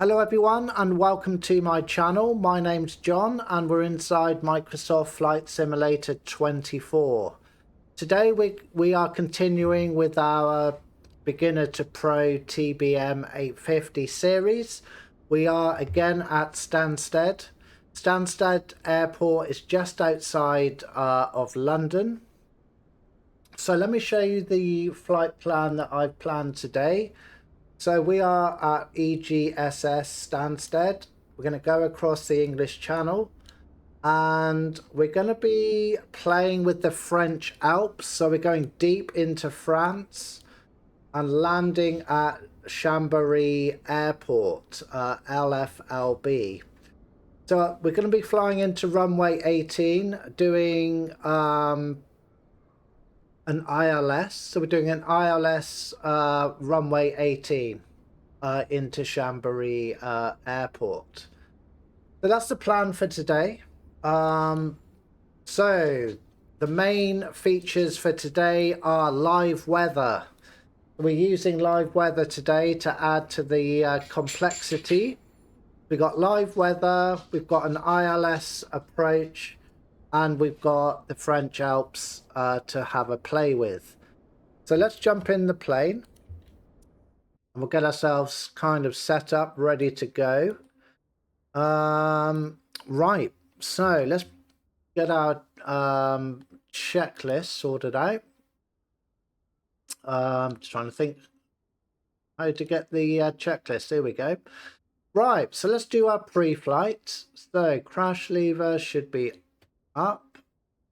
Hello everyone and welcome to my channel. My name's John and we're inside Microsoft Flight Simulator 24. Today we are continuing with our beginner to pro TBM 850 series. We are again at Stansted. Stansted Airport is just outside of London. So let me show you the flight plan that I've planned today. So we are at EGSS Stansted. We're going to go across the English Channel and we're going to be playing with the French Alps. So we're going deep into France and landing at Chambéry Airport, LFLB. So we're going to be flying into runway 18, doing an ILS. So we're doing an ILS runway 18 into Chambéry Airport. So that's the plan for today. So the main features for today are live weather. We're using live weather today to add to the complexity. We've got live weather, we've got an ILS approach, and we've got the French Alps to have a play with. So let's jump in the plane and we'll get ourselves kind of set up, ready to go. Right, so let's get our checklist sorted out. Just trying to think how to get the checklist. Here we go. Right, so let's do our pre-flight. So crash lever should be up,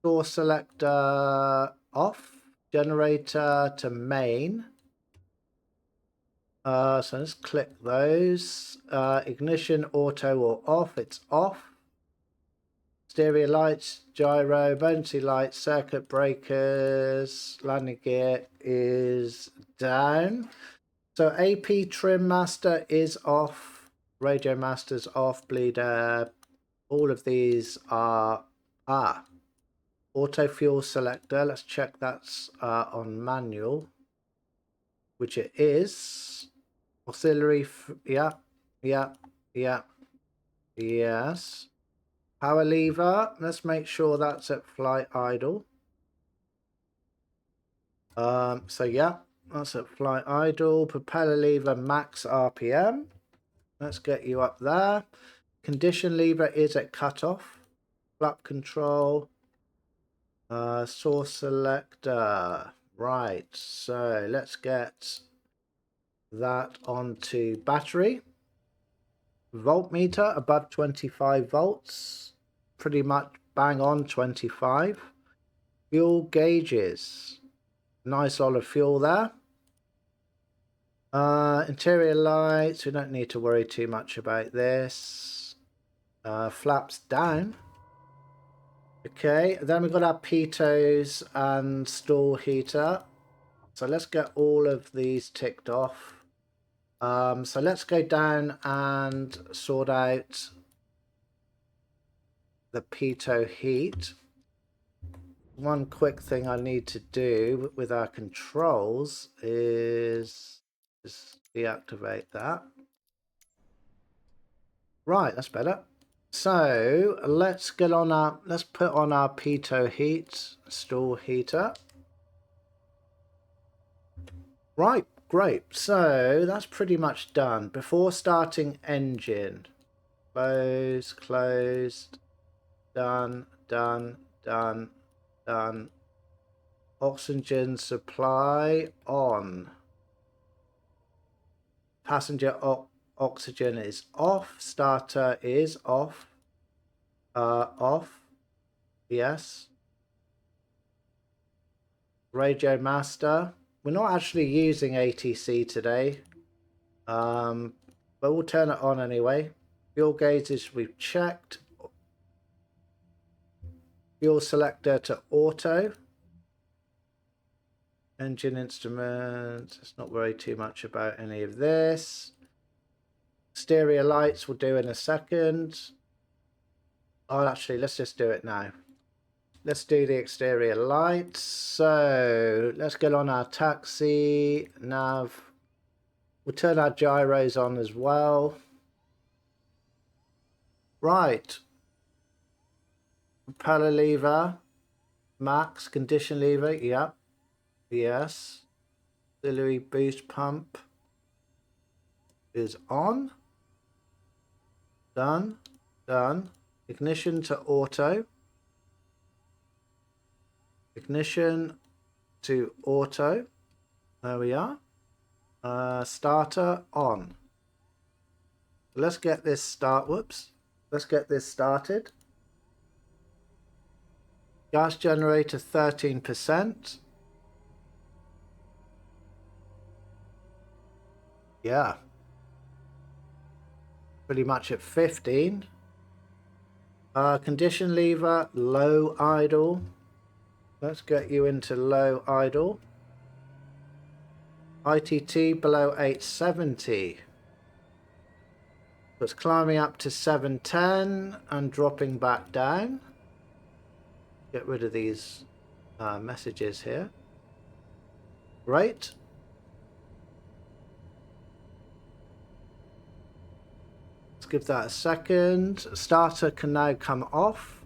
door selector off, generator to main. So let's click those. Ignition auto or off, it's off. Stereo lights, gyro, emergency lights, circuit breakers, landing gear is down. So AP trim master is off, radio master's off, bleeder. All of these are auto fuel selector. Let's check that's on manual, which it is. Auxiliary, yeah, yes. Power lever, let's make sure that's at flight idle. So yeah, that's at flight idle. Propeller lever max RPM. Let's get you up there. Condition lever is at cutoff. Flap control. Source selector. Right, so let's get that onto battery. Voltmeter above 25 volts. Pretty much bang on 25. Fuel gauges. Nice lot of fuel there. Interior lights, we don't need to worry too much about this. Flaps down. Okay, then we've got our pitos and stall heater. So let's get all of these ticked off. So let's go down and sort out the pitot heat. One quick thing I need to do with our controls is just deactivate that. Right, that's better. So let's get on our, let's put on our pitot heat, stall heater. Right, great. So that's pretty much done. Before starting engine, close, closed, done, done, done, done. Oxygen supply on. Passenger oxygen is off. Starter is off. Off. Yes. Radio master. We're not actually using ATC today. But we'll turn it on anyway. Fuel gauges we've checked. Fuel selector to auto. Engine instruments. Let's not worry too much about any of this. Stereo lights we'll do in a second. Oh, actually, let's just do it now. Let's do the exterior lights. So let's get on our taxi nav. We'll turn our gyros on as well. Right. Propeller lever. Max. Condition lever. Yep. Yes. Auxiliary boost pump is on. Done. Done. Ignition to auto. Ignition to auto. There we are. Starter on. Let's get this Let's get this started. Gas generator 13%. Yeah. Pretty much at 15. Condition lever, low idle. Let's get you into low idle. ITT below 870. So it's climbing up to 710 and dropping back down. Get rid of these messages here. Great. Let's give that a second. Starter can now come off.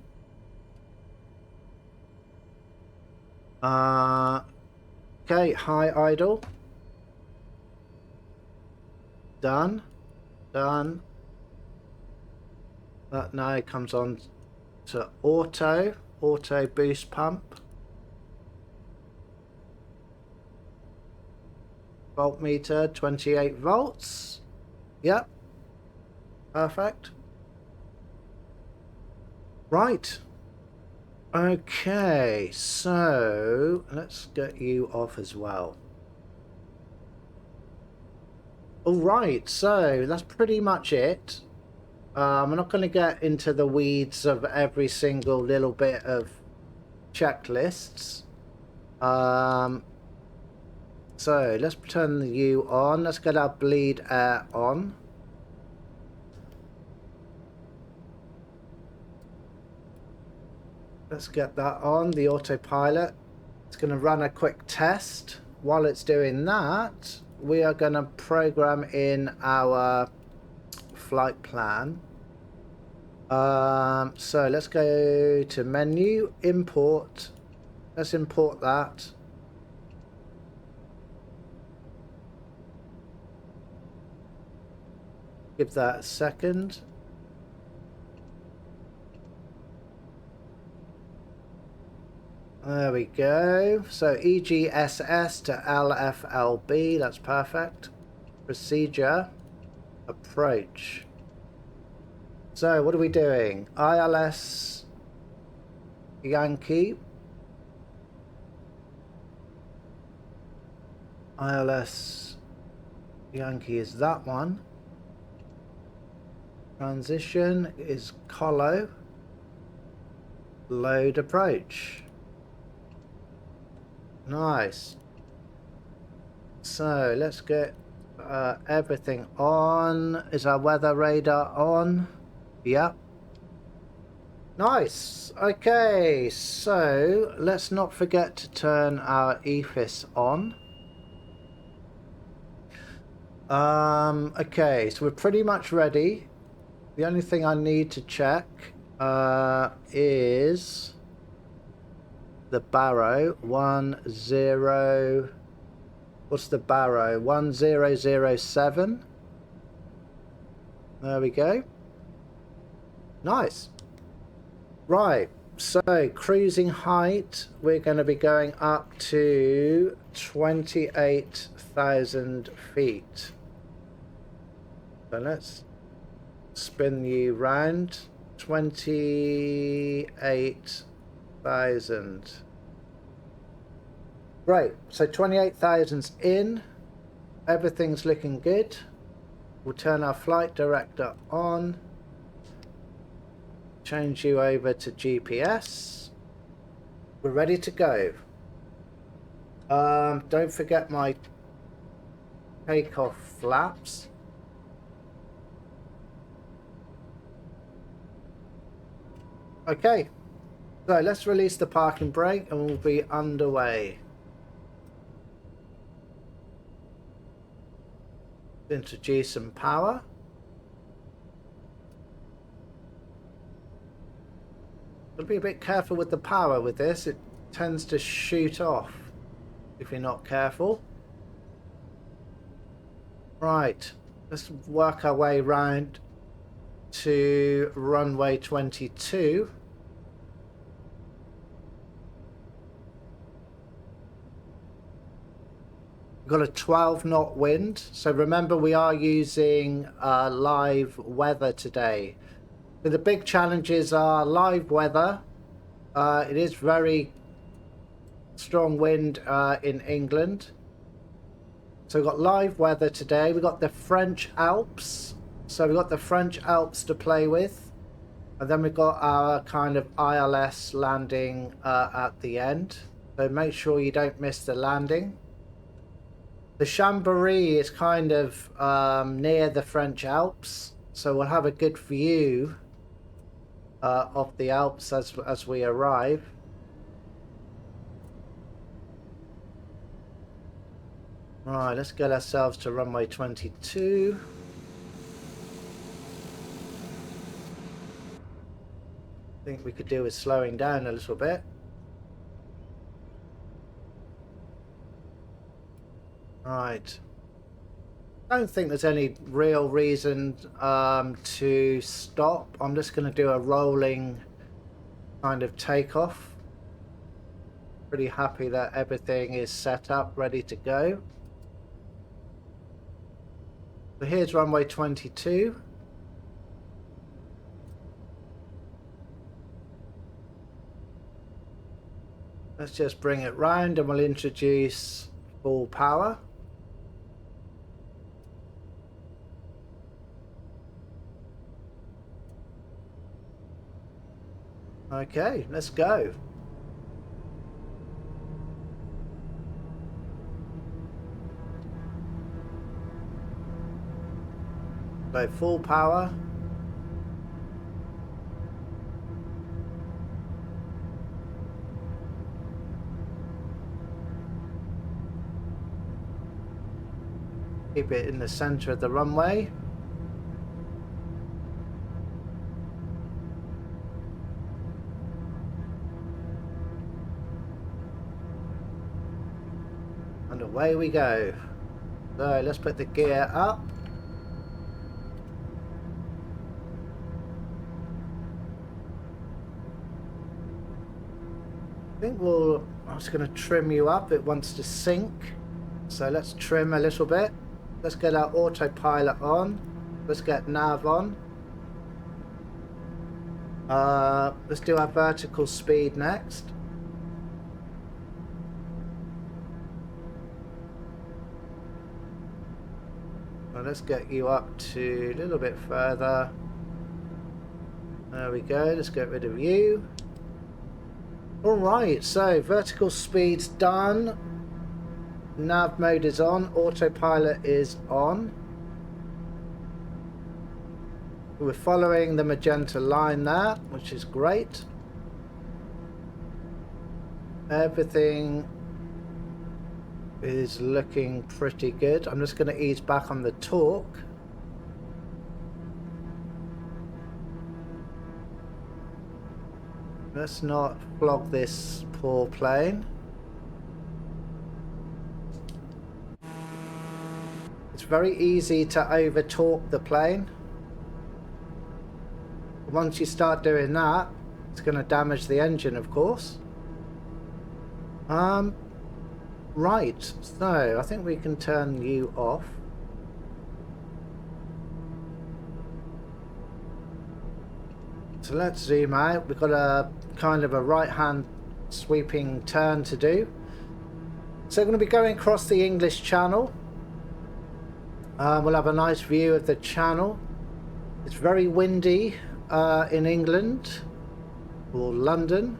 Okay, high idle. Done. Done. That now comes on to auto boost pump. Voltmeter 28 volts. Yep. Perfect. Right. Okay, so let's get you off as well. All right, so that's pretty much it. I'm not going to get into the weeds of every single little bit of checklists. So let's turn the U on. Let's get our bleed air on. Let's get that on, the autopilot. It's going to run a quick test. While it's doing that, we are going to program in our flight plan. So let's go to menu, import. Let's import that. Give that a second. There we go. So EGSS to LFLB, that's perfect. Procedure, approach. So what are we doing? ILS Yankee. ILS Yankee is that one. Transition is Colo. Load approach. Nice. So let's get everything on. Is our weather radar on? Yep. Nice. Okay, so let's not forget to turn our EFIS on. Okay, so we're pretty much ready. The only thing I need to check is the barrow. 10. What's the barrow? 1007. There we go. Nice. Right, so cruising height, we're going to be going up to 28,000 feet. So let's spin you round. 28,000. Right, so 28,000's in. Everything's looking good. We'll turn our flight director on. Change you over to GPS. We're ready to go. Don't forget my takeoff flaps. Okay, so let's release the parking brake and we'll be underway. Introduce some power. Gotta be a bit careful with the power with this. It tends to shoot off if you're not careful. Right, let's work our way round to runway 22. We've got a 12-knot wind, so remember we are using live weather today. So the big challenges are live weather. It is very strong wind in England. So we've got live weather today. We've got the French Alps. So we've got the French Alps to play with. And then we've got our kind of ILS landing at the end. So make sure you don't miss the landing. The Chambéry is kind of near the French Alps. So we'll have a good view of the Alps as we arrive. Right, let's get ourselves to runway 22. I think we could do with slowing down a little bit. Right. I don't think there's any real reason to stop. I'm just going to do a rolling kind of takeoff. Pretty happy that everything is set up, ready to go. So here's runway 22. Let's just bring it round and we'll introduce full power. Okay, let's go. So full power. Keep it in the center of the runway. And away we go. So let's put the gear up. I'm just going to trim you up. It wants to sync, so let's trim a little bit. Let's get our autopilot on. Let's get nav on. Let's do our vertical speed next. Well, let's get you up to a little bit further. There we go. Let's get rid of you. Alright, so vertical speed's done. Nav mode is on. Autopilot is on. We're following the magenta line there, which is great. Everything is looking pretty good. I'm just going to ease back on the torque. Let's not flog this poor plane. It's very easy to over torque the plane. Once you start doing that, it's going to damage the engine, of course. Right, so I think we can turn you off. So let's zoom out. We've got a kind of a right-hand sweeping turn to do. So we're going to be going across the English Channel. We'll have a nice view of the channel. It's very windy in England or London.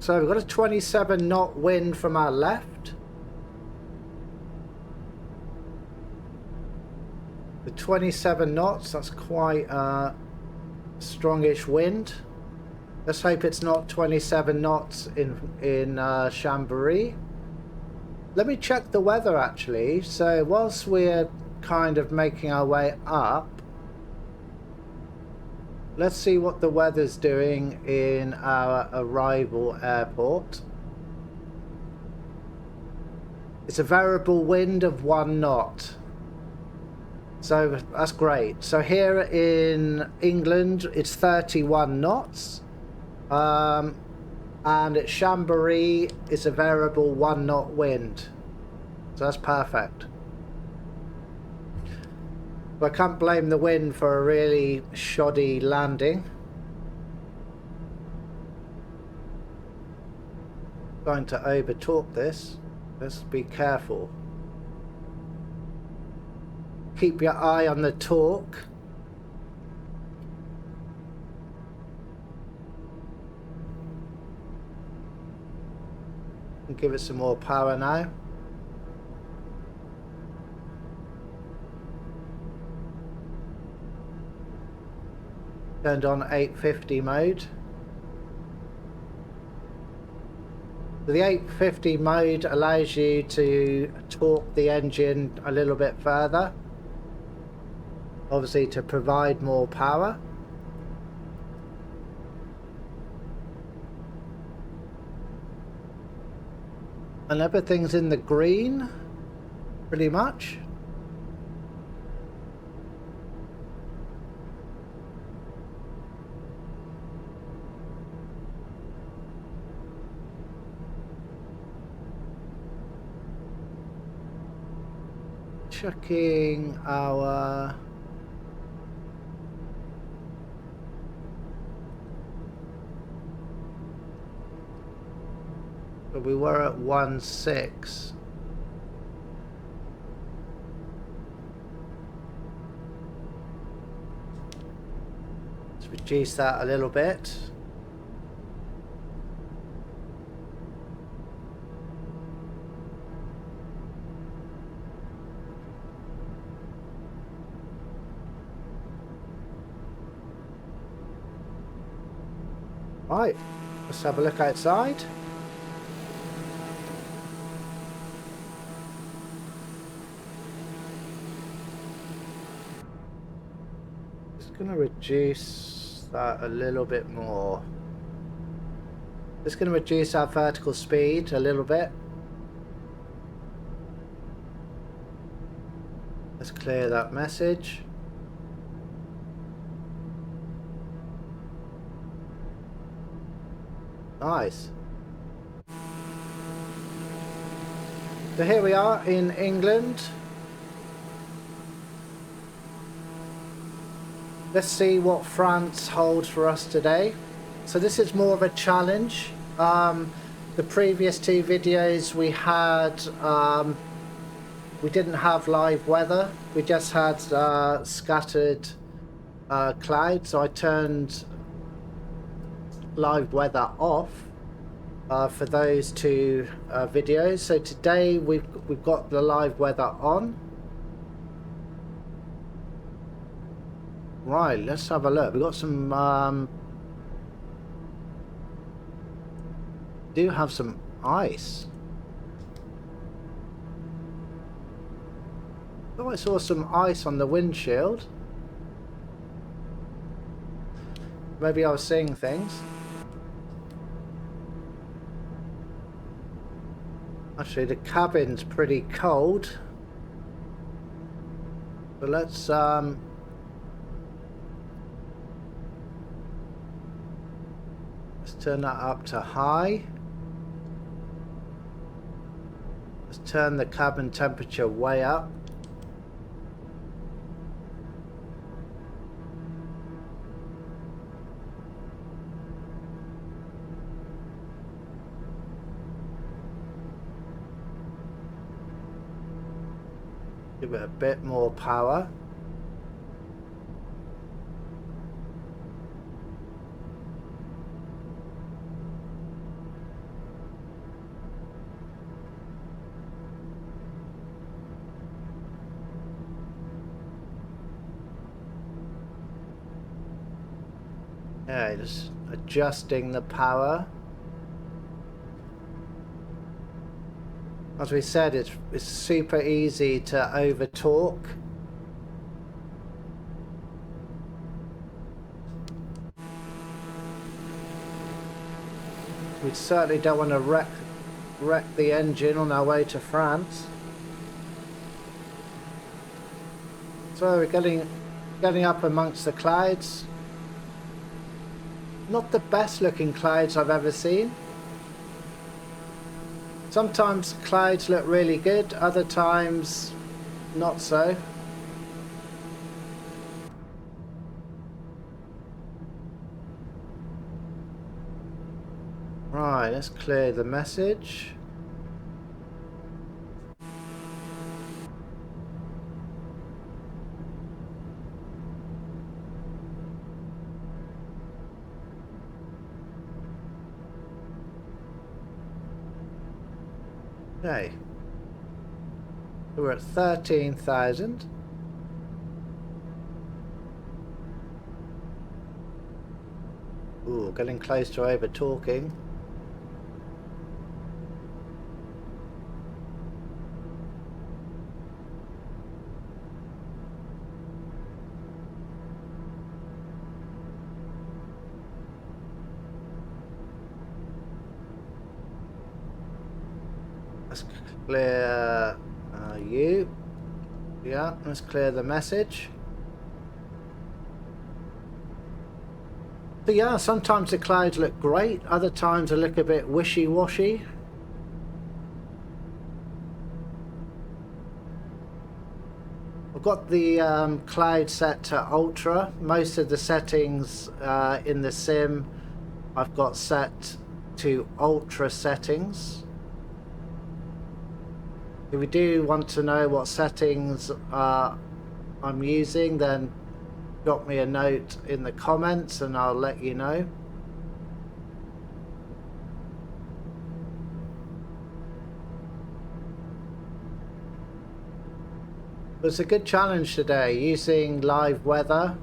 So we've got a 27-knot wind from our left. The 27 knots, that's quite a strongish wind. Let's hope it's not 27 knots in Chambéry. Let me check the weather actually. So whilst we're kind of making our way up, Let's see what the weather's doing in our arrival airport. It's a variable wind of 1 knot. So that's great. So here in England, it's 31 knots. And at Chambéry, it's a variable 1 knot wind. So that's perfect. But I can't blame the wind for a really shoddy landing. Going to over torque this. Let's be careful. Keep your eye on the torque. And give it some more power now. Turned on 850 mode. The 850 mode allows you to torque the engine a little bit further, obviously to provide more power. And everything's in the green, pretty much. Checking our but we were at 1.6. Let's reduce that a little bit. Right, let's have a look outside. Just going to reduce that a little bit more. Just going to reduce our vertical speed a little bit. Let's clear that message. Nice. So here we are in England. Let's see what France holds for us today. So this is more of a challenge. The previous 2 videos we had, we didn't have live weather. We just had scattered clouds. So I turned live weather off for those 2 videos. So today we've got the live weather on. Right, let's have a look. We've got some do have some ice. Oh, I saw some ice on the windshield. Maybe I was seeing things. Actually, the cabin's pretty cold. But let's turn that up to high. Let's turn the cabin temperature way up. Give it a bit more power. Yeah, just adjusting the power. As we said, it's super easy to over torque. We certainly don't want to wreck the engine on our way to France. So we're getting up amongst the clouds. Not the best looking clouds I've ever seen. Sometimes clouds look really good, other times not so. Right, let's clear the message. Okay. We're at 13,000. Ooh, getting close to over talking. Let's clear you. Yeah, let's clear the message. But yeah, sometimes the clouds look great, other times they look a bit wishy-washy. I've got the cloud set to ultra. Most of the settings in the sim I've got set to ultra settings. If you do want to know what settings I'm using, then drop me a note in the comments and I'll let you know. It's a good challenge today, using live weather,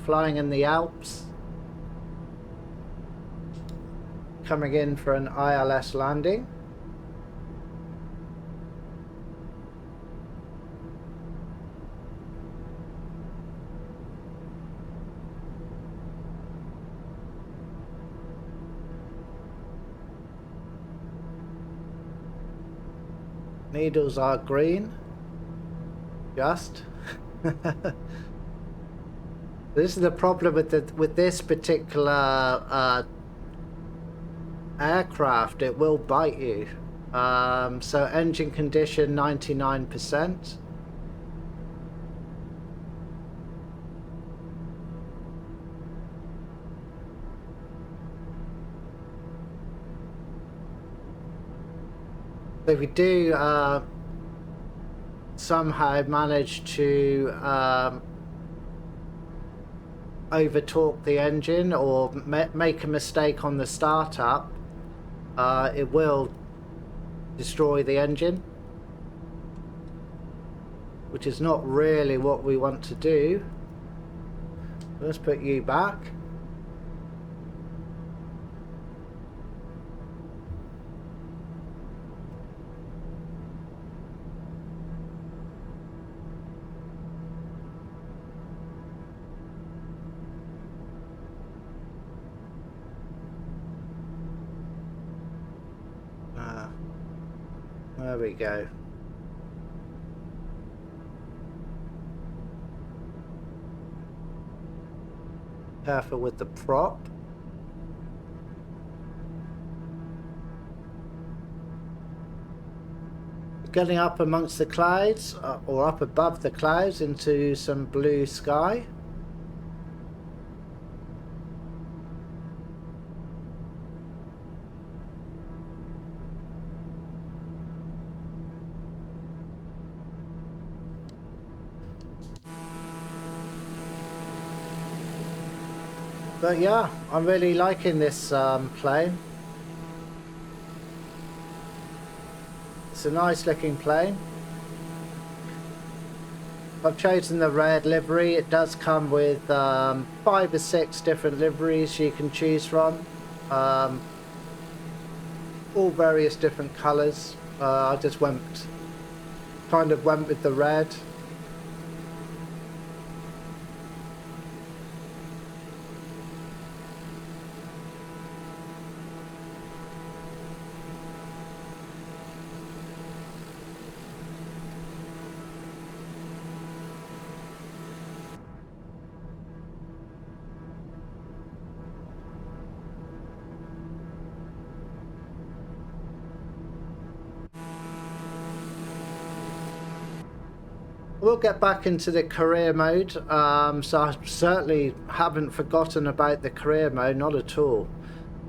flying in the Alps, coming in for an ILS landing. Needles are green. Just. This is the problem with this particular aircraft. It will bite you. So engine condition 99%. So if we do somehow manage to over torque the engine or make a mistake on the startup, it will destroy the engine, which is not really what we want to do. Let's put you back. There we go. Careful with the prop. Getting up amongst the clouds, or up above the clouds into some blue sky. But yeah, I'm really liking this plane. It's a nice looking plane. I've chosen the red livery. It does come with 5 or 6 different liveries you can choose from. All various different colours. I just kind of went with the red. We'll get back into the career mode, so I certainly haven't forgotten about the career mode, not at all.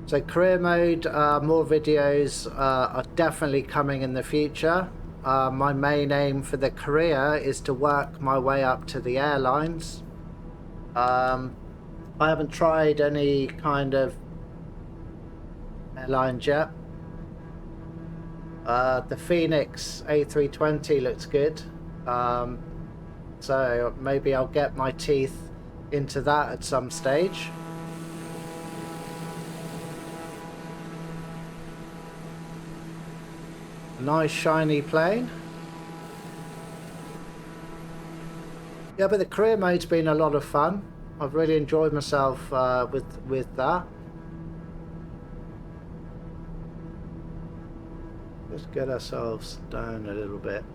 So career mode, more videos are definitely coming in the future. My main aim for the career is to work my way up to the airlines. I haven't tried any kind of airline yet. The Phoenix A320 looks good. So maybe I'll get my teeth into that at some stage. A nice shiny plane. Yeah, but the career mode's been a lot of fun. I've really enjoyed myself with that. Let's get ourselves down a little bit.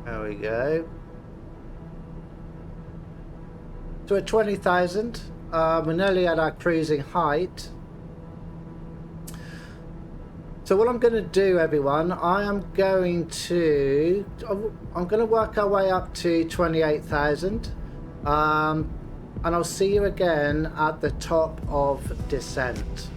There we go. So at 20,000, we're nearly at our cruising height. So what I'm going to do, everyone, I'm going to work our way up to 28,000, and I'll see you again at the top of descent.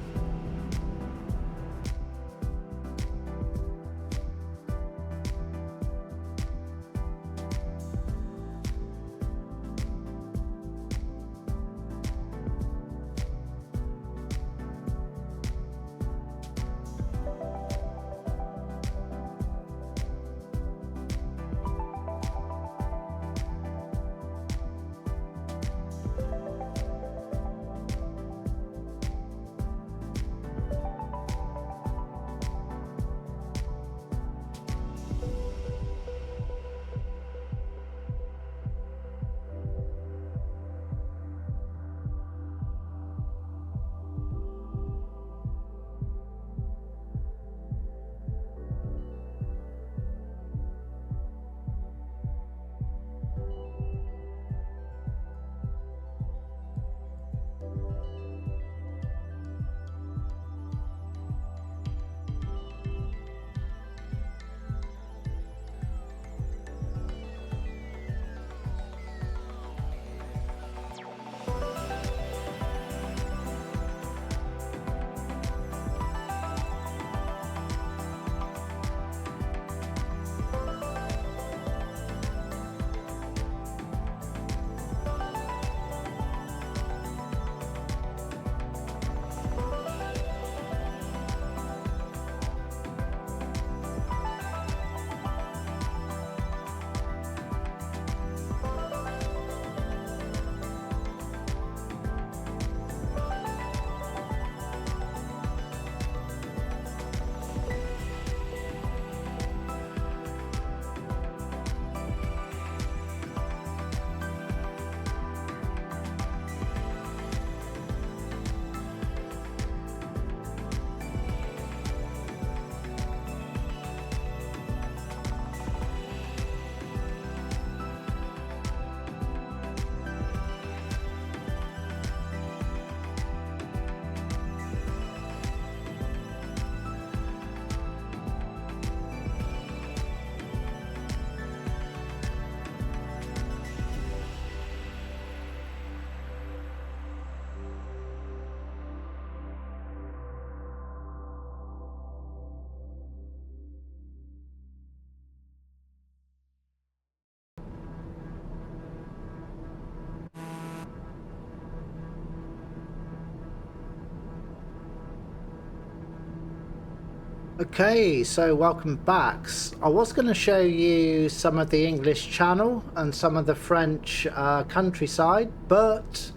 Okay, so welcome back. I was going to show you some of the English Channel and some of the French countryside, but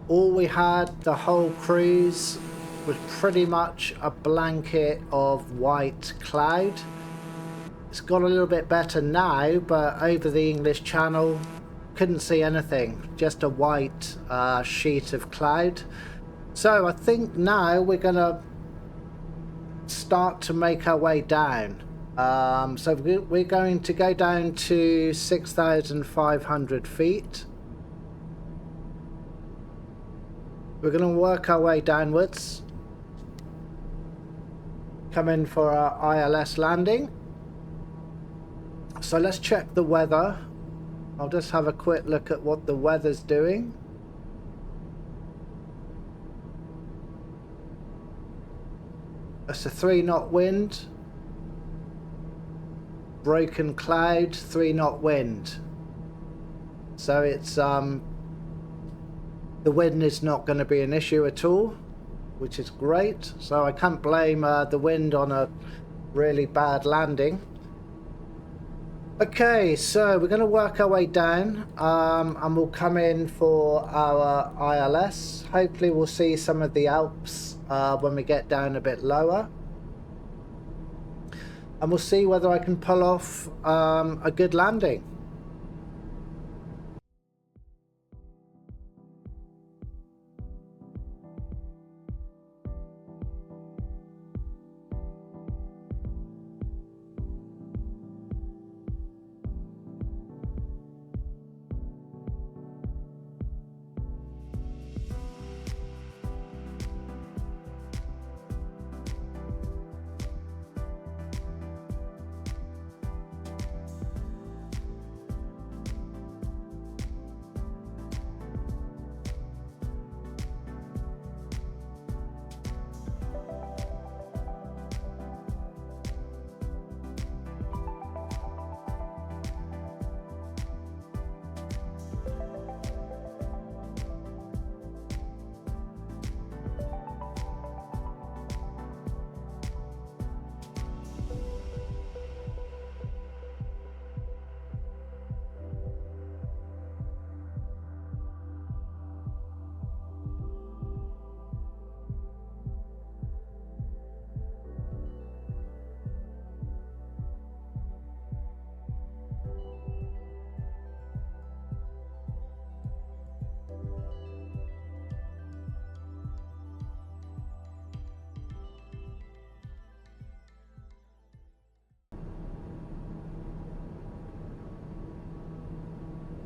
all we had the whole cruise was pretty much a blanket of white cloud. It's got a little bit better now, but over the English Channel, couldn't see anything, just a white sheet of cloud. So I think now we're gonna start to make our way down. So we're going to go down to 6,500 feet. We're going to work our way downwards. Come in for our ILS landing. So let's check the weather. I'll just have a quick look at what the weather's doing. It's a 3-knot wind. Broken cloud, 3-knot wind. So it's the wind is not going to be an issue at all, which is great. So I can't blame the wind on a really bad landing. Okay, so we're going to work our way down, and we'll come in for our ILS. Hopefully we'll see some of the Alps when we get down a bit lower. And we'll see whether I can pull off a good landing.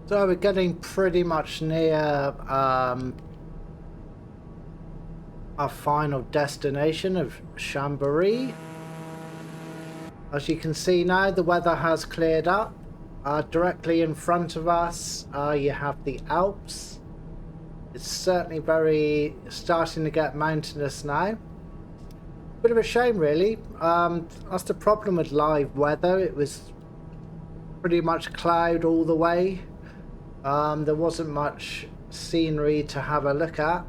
So we're getting pretty much near our final destination of Chambéry. As you can see now, the weather has cleared up. Directly in front of us, you have the Alps. It's certainly starting to get mountainous now. Bit of a shame, really. That's the problem with live weather. It was pretty much cloud all the way. There wasn't much scenery to have a look at.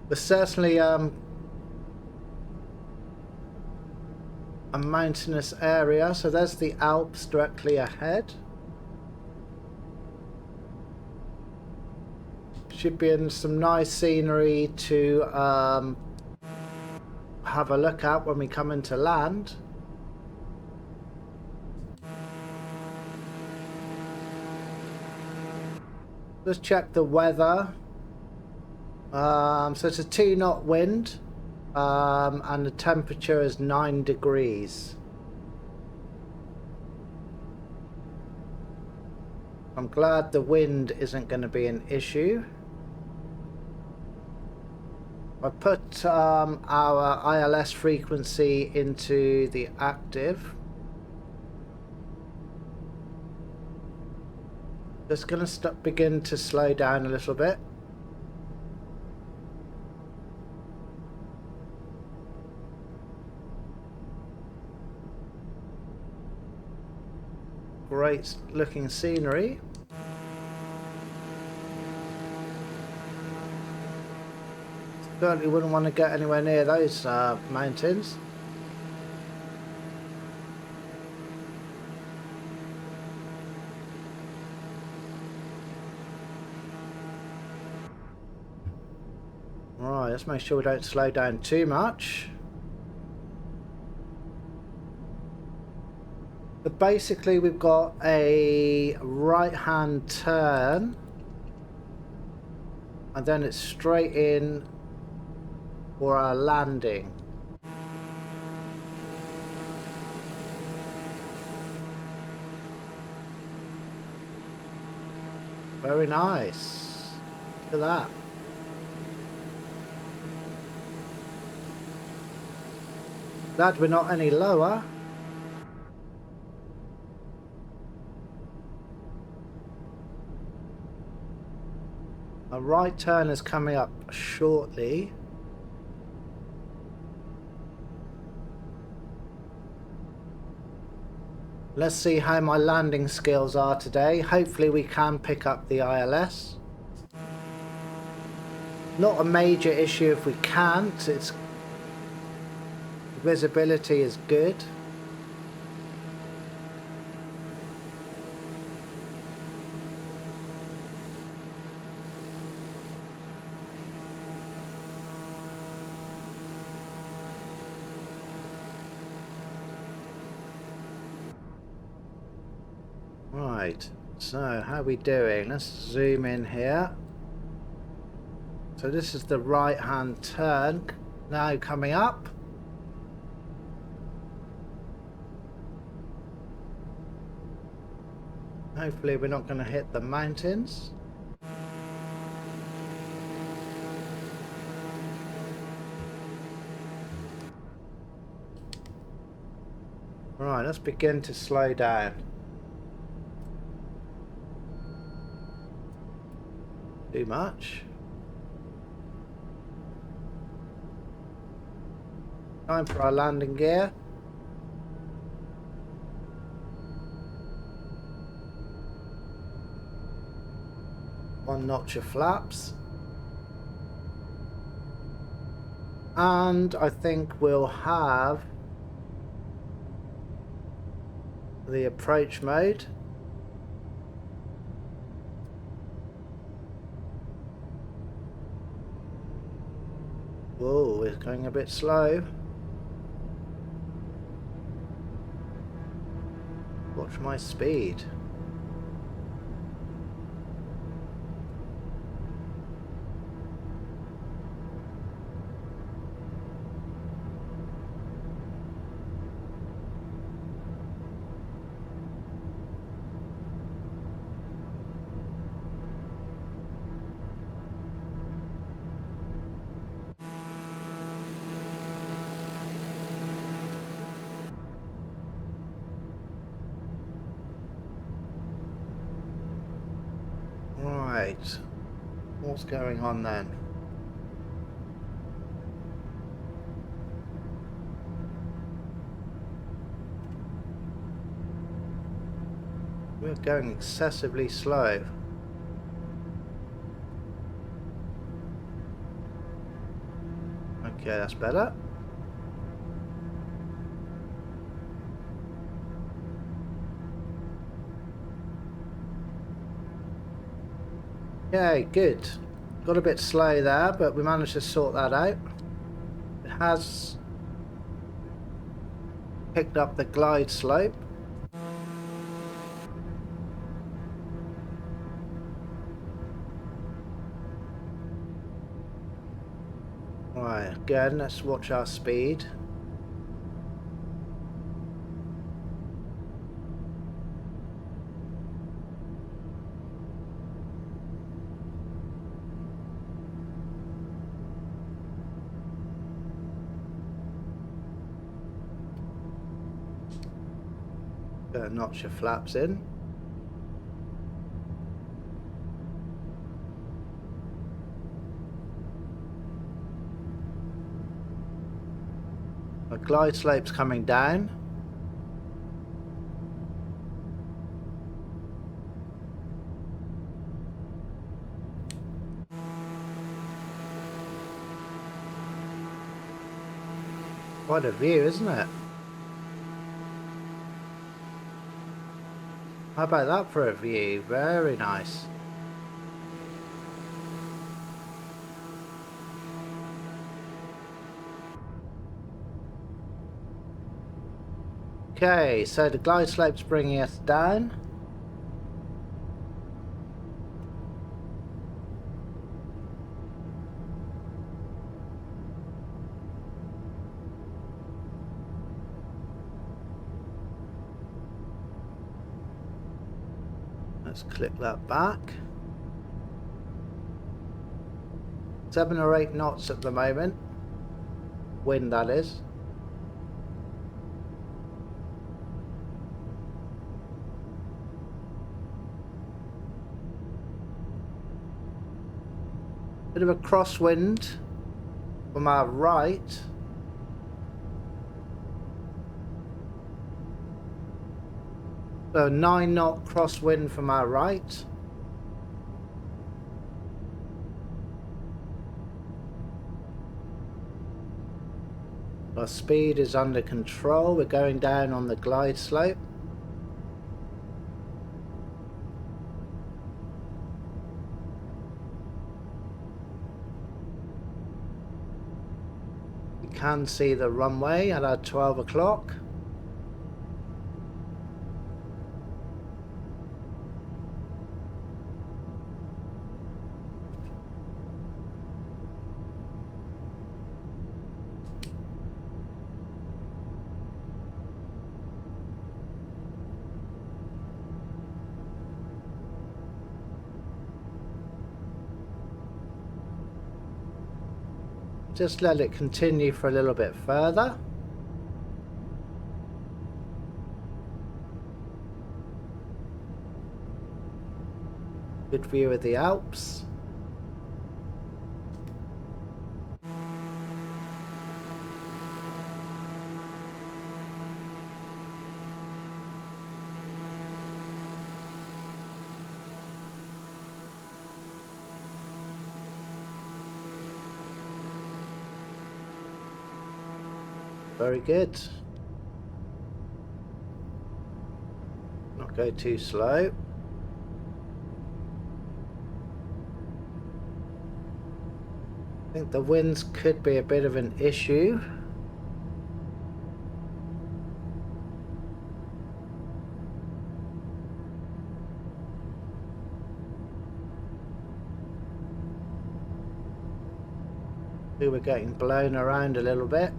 There's certainly a mountainous area, so there's the Alps directly ahead. Should be in some nice scenery to have a look at when we come into land. Let's check the weather. So it's a 2-knot wind, and the temperature is 9 degrees. I'm glad the wind isn't going to be an issue. I put our ILS frequency into the active. Just going to begin to slow down a little bit. Great looking scenery. Certainly wouldn't want to get anywhere near those mountains. Right, let's make sure we don't slow down too much. basically we've got a right-hand turn, and then it's straight in for our landing. Very nice. Look at that. Glad we're not any lower. A right turn is coming up shortly. Let's see how my landing skills are today. Hopefully we can pick up the ILS. Not a major issue if we can't. It's visibility is good. Right, so how are we doing? Let's zoom in here. So this is the right hand turn now coming up. Hopefully we're not going to hit the mountains. Right, let's begin to slow down. Too much. Time for our landing gear. One notch of flaps. And I think we'll have the approach mode. Whoa, it's going a bit slow. Watch my speed. Right, what's going on then? We're going excessively slow. Okay, that's better. Okay, good. Got a bit slow there, but we managed to sort that out. It has picked up the glide slope. Right, again, let's watch our speed. Notch your flaps in. The glide slope's coming down. Quite a view, isn't it? How about that for a view? Very nice. Okay, so the glide slope's bringing us down. Let's click that back. 7 or 8 knots at the moment. Wind, that is. Bit of a crosswind from our right. So 9 knot crosswind from our right. Our speed is under control. We're going down on the glide slope. You can see the runway at our 12 o'clock. Just let it continue for a little bit further. Good view of the Alps. Very good. Not go too slow. I think the winds could be a bit of an issue. We were getting blown around a little bit.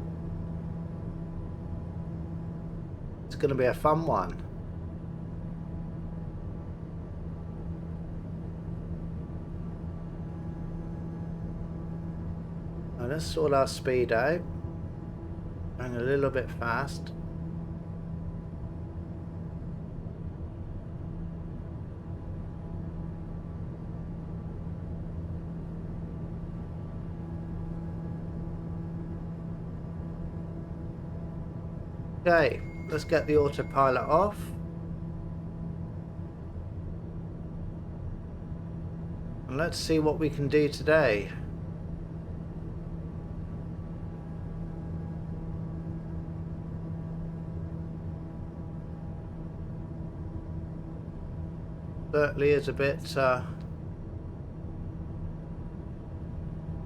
It's going to be a fun one. Now let's sort our speed out. Going a little bit fast. Okay, let's get the autopilot off. And let's see what we can do today. Certainly is a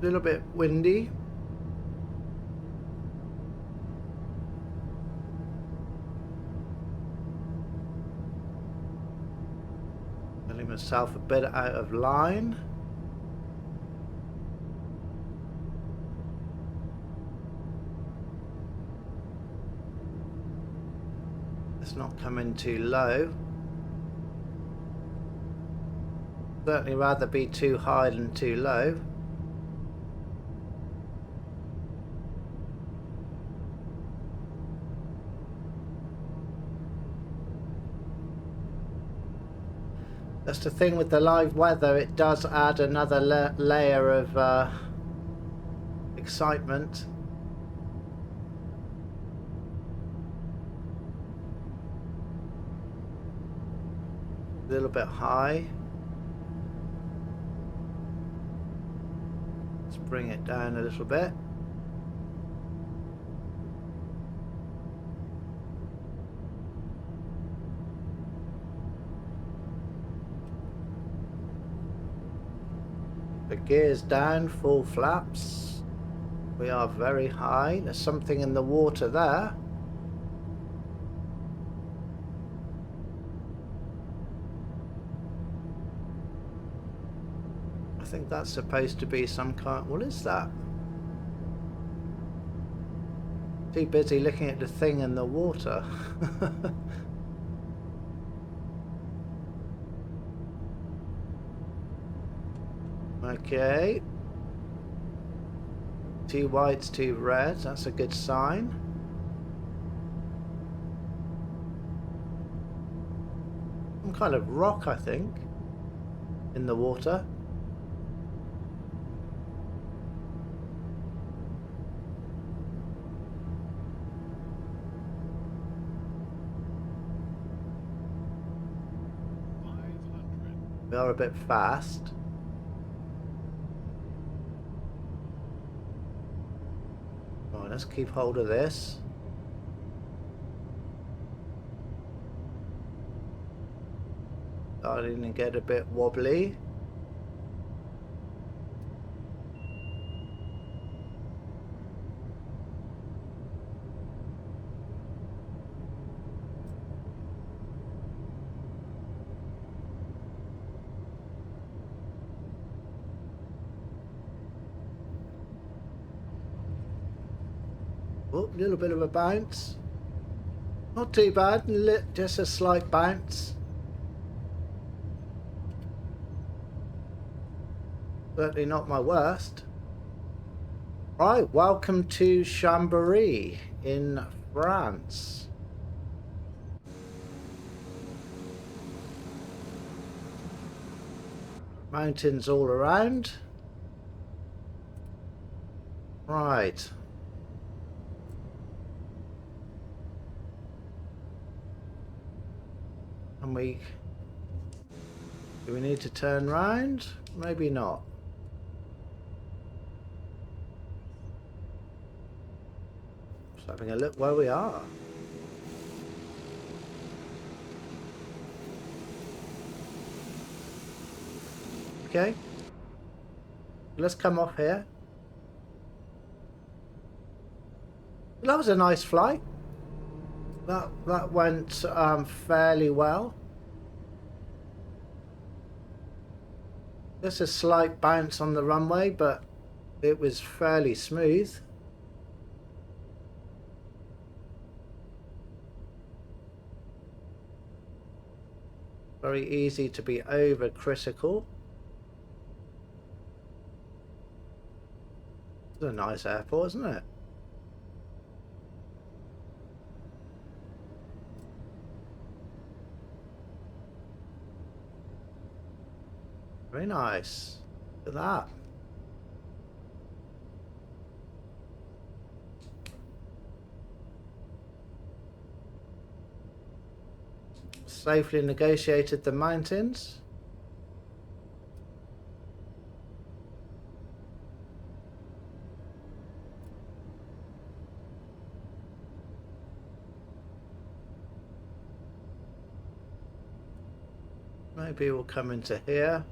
little bit windy. Getting myself a bit out of line. Let's not come in too low. Certainly rather be too high than too low. That's the thing with the live weather, it does add another layer of excitement. A little bit high. Bring it down a little bit. The gears down, full flaps. We are very high. There's something in the water there. think that's supposed to be some kind... What is that? Too busy looking at the thing in the water. Okay. 2 whites, 2 reds. That's a good sign. Some kind of rock, I think, in the water. We are a bit fast. Right, let's keep hold of this. Starting to get a bit wobbly. Oh, a little bit of a bounce. Not too bad, just a slight bounce. Certainly not my worst. Right, welcome to Chambéry in France. Mountains all around. Right. And do we need to turn round? Maybe not. Just having a look where we are. Okay. Let's come off here. That was a nice flight. That went fairly well. Just a slight bounce on the runway, but it was fairly smooth. Very easy to be overcritical. It's a nice airport, isn't it? Very nice. Look at that. Safely negotiated the mountains. Maybe we'll come into here.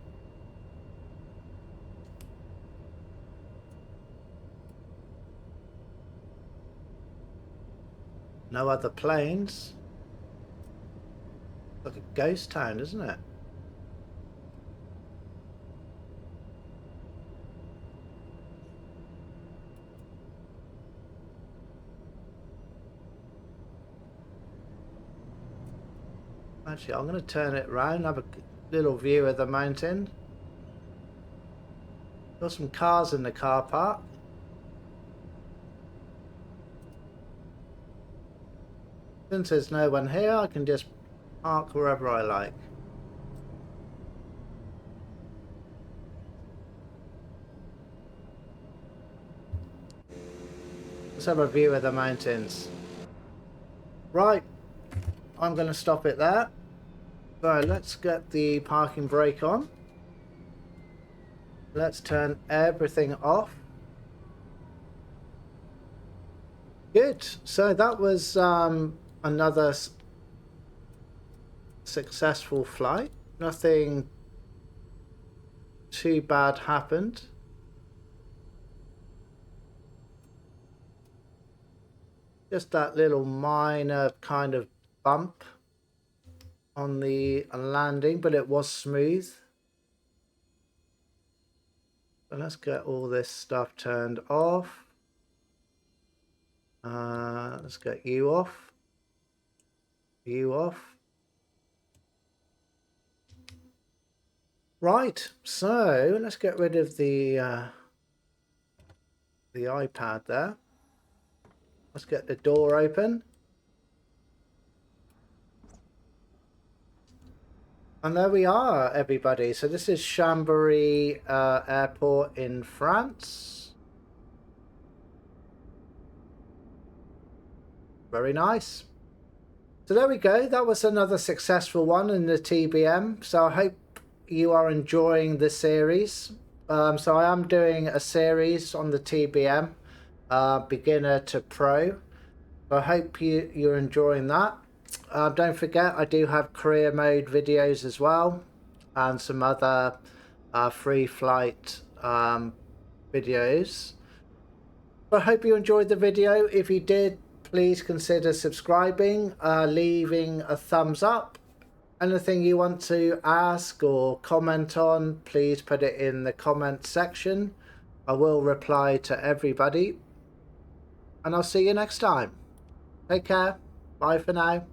No other planes. Like a ghost town, isn't it? Actually, I'm going to turn it around, have a little view of the mountain. Got some cars in the car park. Since there's no one here, I can just park wherever I like. Let's have a view of the mountains. Right, I'm going to stop it there. So let's get the parking brake on. Let's turn everything off. Good. So that was another successful flight. Nothing too bad happened. Just that little minor kind of bump on the landing, but it was smooth. So let's get all this stuff turned off. Let's get you off. You off. Right, so let's get rid of the iPad there. Let's get the door open. And there we are, everybody. So this is Chambéry Airport in France. Very nice. So there we go. That was another successful one in the TBM. So I hope you are enjoying the series. So I am doing a series on the TBM, beginner to pro. So I hope you're enjoying that. Don't forget, I do have career mode videos as well, and some other free flight videos. I hope you enjoyed the video. If you did, please consider subscribing, leaving a thumbs up. Anything you want to ask or comment on, please put it in the comment section. I will reply to everybody. And I'll see you next time. Take care. Bye for now.